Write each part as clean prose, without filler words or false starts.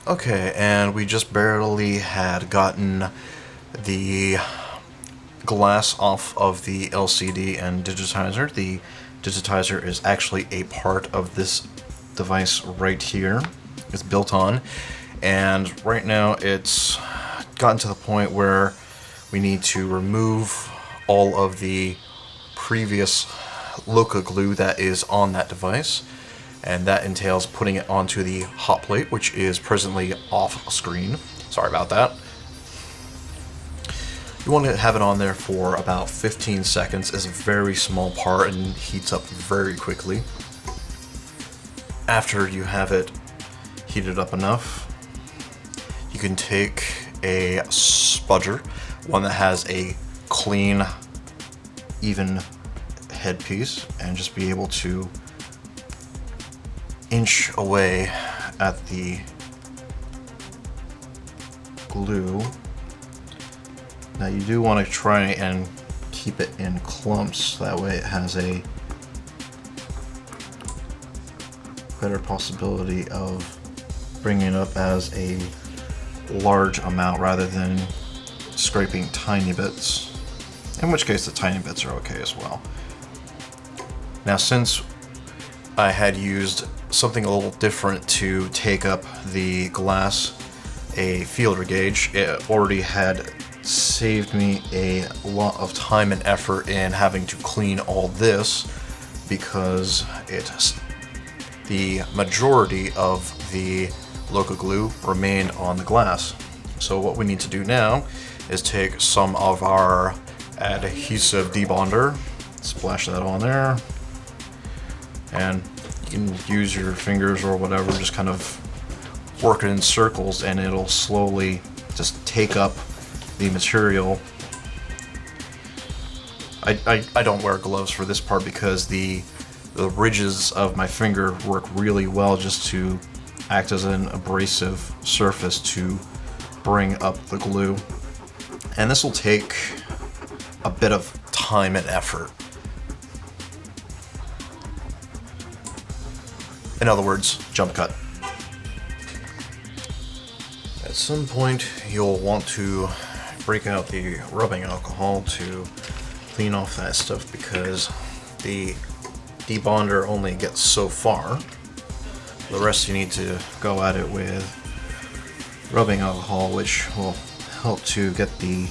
Okay, and we just barely had gotten the glass off of the LCD and digitizer. The digitizer is actually a part of this device right here. It's built on, and right now it's gotten to the point where we need to remove all of the previous Loca glue that is on that device, and that entails putting it onto the hot plate, which is presently off screen. Sorry about that. You want to have it on there for about 15 seconds. It's a very small part and heats up very quickly. After you have it heated up enough, you can take a spudger, one that has a clean, even headpiece, and just be able to inch away at the glue. Now you do want to try and keep it in clumps, that way it has a better possibility of bringing it up as a large amount rather than scraping tiny bits, in which case the tiny bits are okay as well. Now, since I had used something a little different to take up the glass, a fielder gauge, it already had saved me a lot of time and effort in having to clean all this, because the majority of the Loca glue remained on the glass. So what we need to do now is take some of our adhesive debonder, splash that on there, and you can use your fingers or whatever, just kind of work it in circles and it'll slowly just take up the material. I don't wear gloves for this part because the ridges of my finger work really well just to act as an abrasive surface to bring up the glue. And this will take a bit of time and effort. In other words, jump cut. At some point, you'll want to break out the rubbing alcohol to clean off that stuff, because the debonder only gets so far. The rest you need to go at it with rubbing alcohol, which will help to get the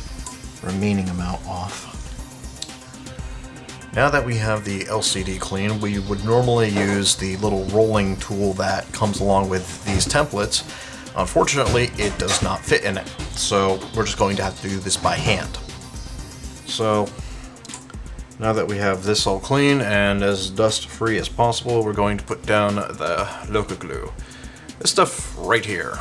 remaining amount off. Now that we have the LCD clean, we would normally use the little rolling tool that comes along with these templates. Unfortunately, it does not fit in it, so we're just going to have to do this by hand. So now that we have this all clean and as dust free as possible, we're going to put down the Loca glue. This stuff right here.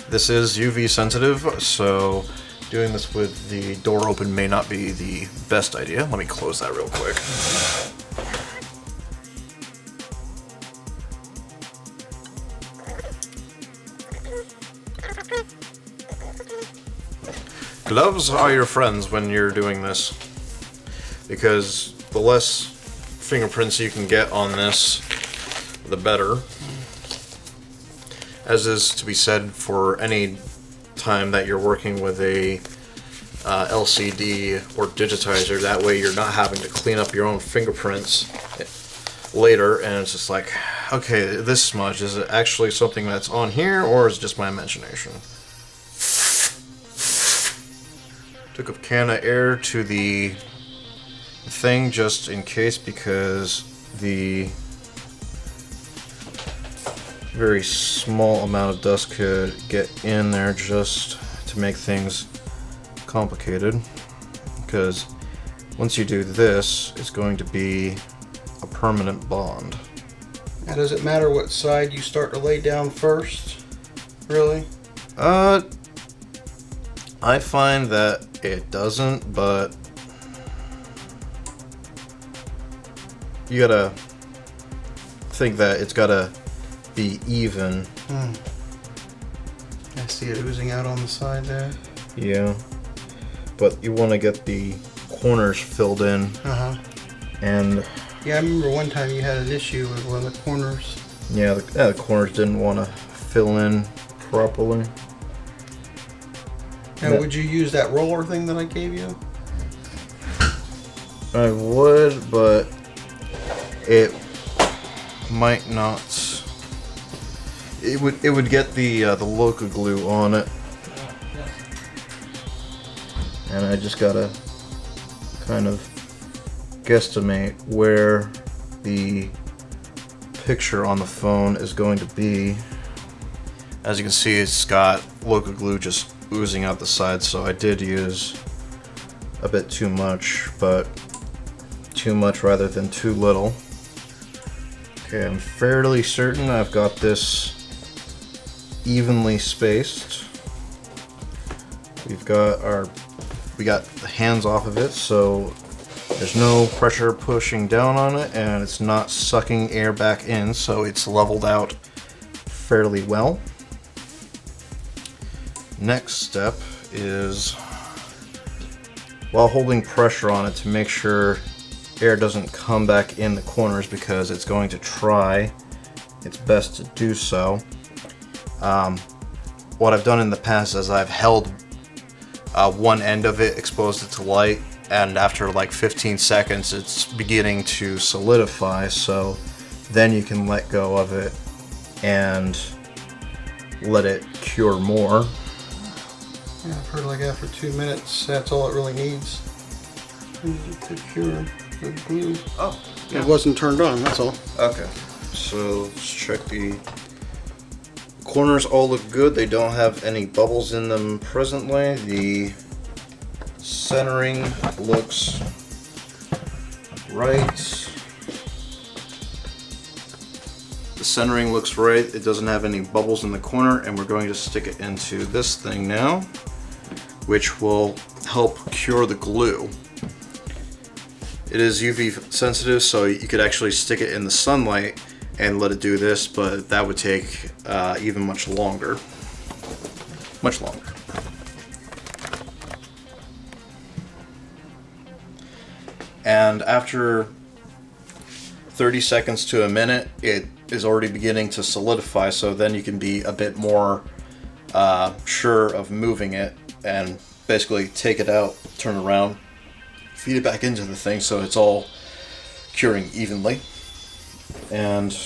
This is UV sensitive, so doing this with the door open may not be the best idea. Let me close that real quick. Gloves are your friends when you're doing this, because the less fingerprints you can get on this, the better. As is to be said for any time that you're working with a LCD or digitizer, that way you're not having to clean up your own fingerprints later, and it's just like, okay, this smudge, is it actually something that's on here, or is it just my imagination? Took a can of air to the thing just in case, because the very small amount of dust could get in there just to make things complicated. Because once you do this, it's going to be a permanent bond. Now, does it matter what side you start to lay down first? Really? I find that it doesn't, but you gotta think that it's gotta be even. I see it oozing out on the side there. Yeah, but you want to get the corners filled in. And yeah, I remember one time you had an issue with one of the corners. Yeah, the corners didn't want to fill in properly. Now, would you use that roller thing that I gave you? I would, but it might not. It would get the Loca glue on it, and I just gotta kind of guesstimate where the picture on the phone is going to be. As you can see, it's got Loca glue just oozing out the side, so I did use a bit too much, but too much rather than too little. Okay, I'm fairly certain I've got this evenly spaced. We got the hands off of it, so there's no pressure pushing down on it, and it's not sucking air back in, so it's leveled out fairly well. Next step is, while holding pressure on it, to make sure air doesn't come back in the corners, because it's going to try its best to do so. What I've done in the past is I've held one end of it, exposed it to light, and after like 15 seconds it's beginning to solidify, so then you can let go of it and let it cure more. Yeah, I've heard like after 2 minutes, that's all it really needs to cure the glue. Oh, yeah. It wasn't turned on, that's all. Okay, so let's check the corners. All look good. They don't have any bubbles in them presently. The centering looks right. The centering looks right. It doesn't have any bubbles in the corner, and we're going to stick it into this thing now, which will help cure the glue. It is UV sensitive, so you could actually stick it in the sunlight and let it do this, but that would take even much longer. Much longer. And after 30 seconds to a minute, it is already beginning to solidify, so then you can be a bit more sure of moving it and basically take it out, turn around, feed it back into the thing so it's all curing evenly. And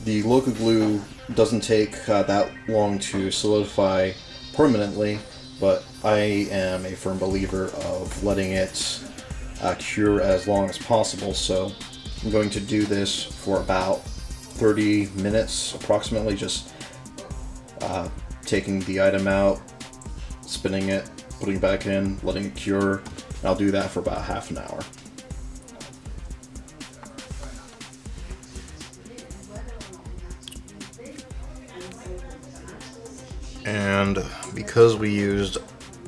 the Loca glue doesn't take that long to solidify permanently, but I am a firm believer of letting it cure as long as possible, so I'm going to do this for about 30 minutes approximately, just taking the item out, spinning it, putting it back in, letting it cure, and I'll do that for about half an hour. And because we used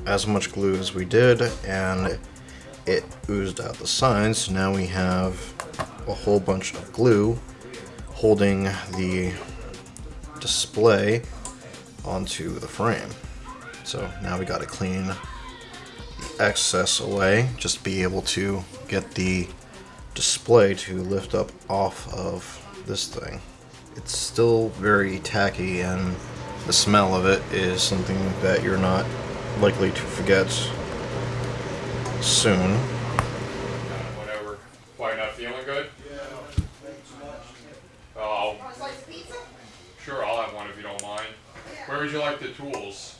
as much glue as we did and it oozed out the sides, now we have a whole bunch of glue holding the display onto the frame. So now we got to clean the excess away, just to be able to get the display to lift up off of this thing. It's still very tacky, and the smell of it is something that you're not likely to forget soon. Whatever. Why, you're not feeling good? Oh, sure, I'll have one if you don't mind. Where would you like the tools?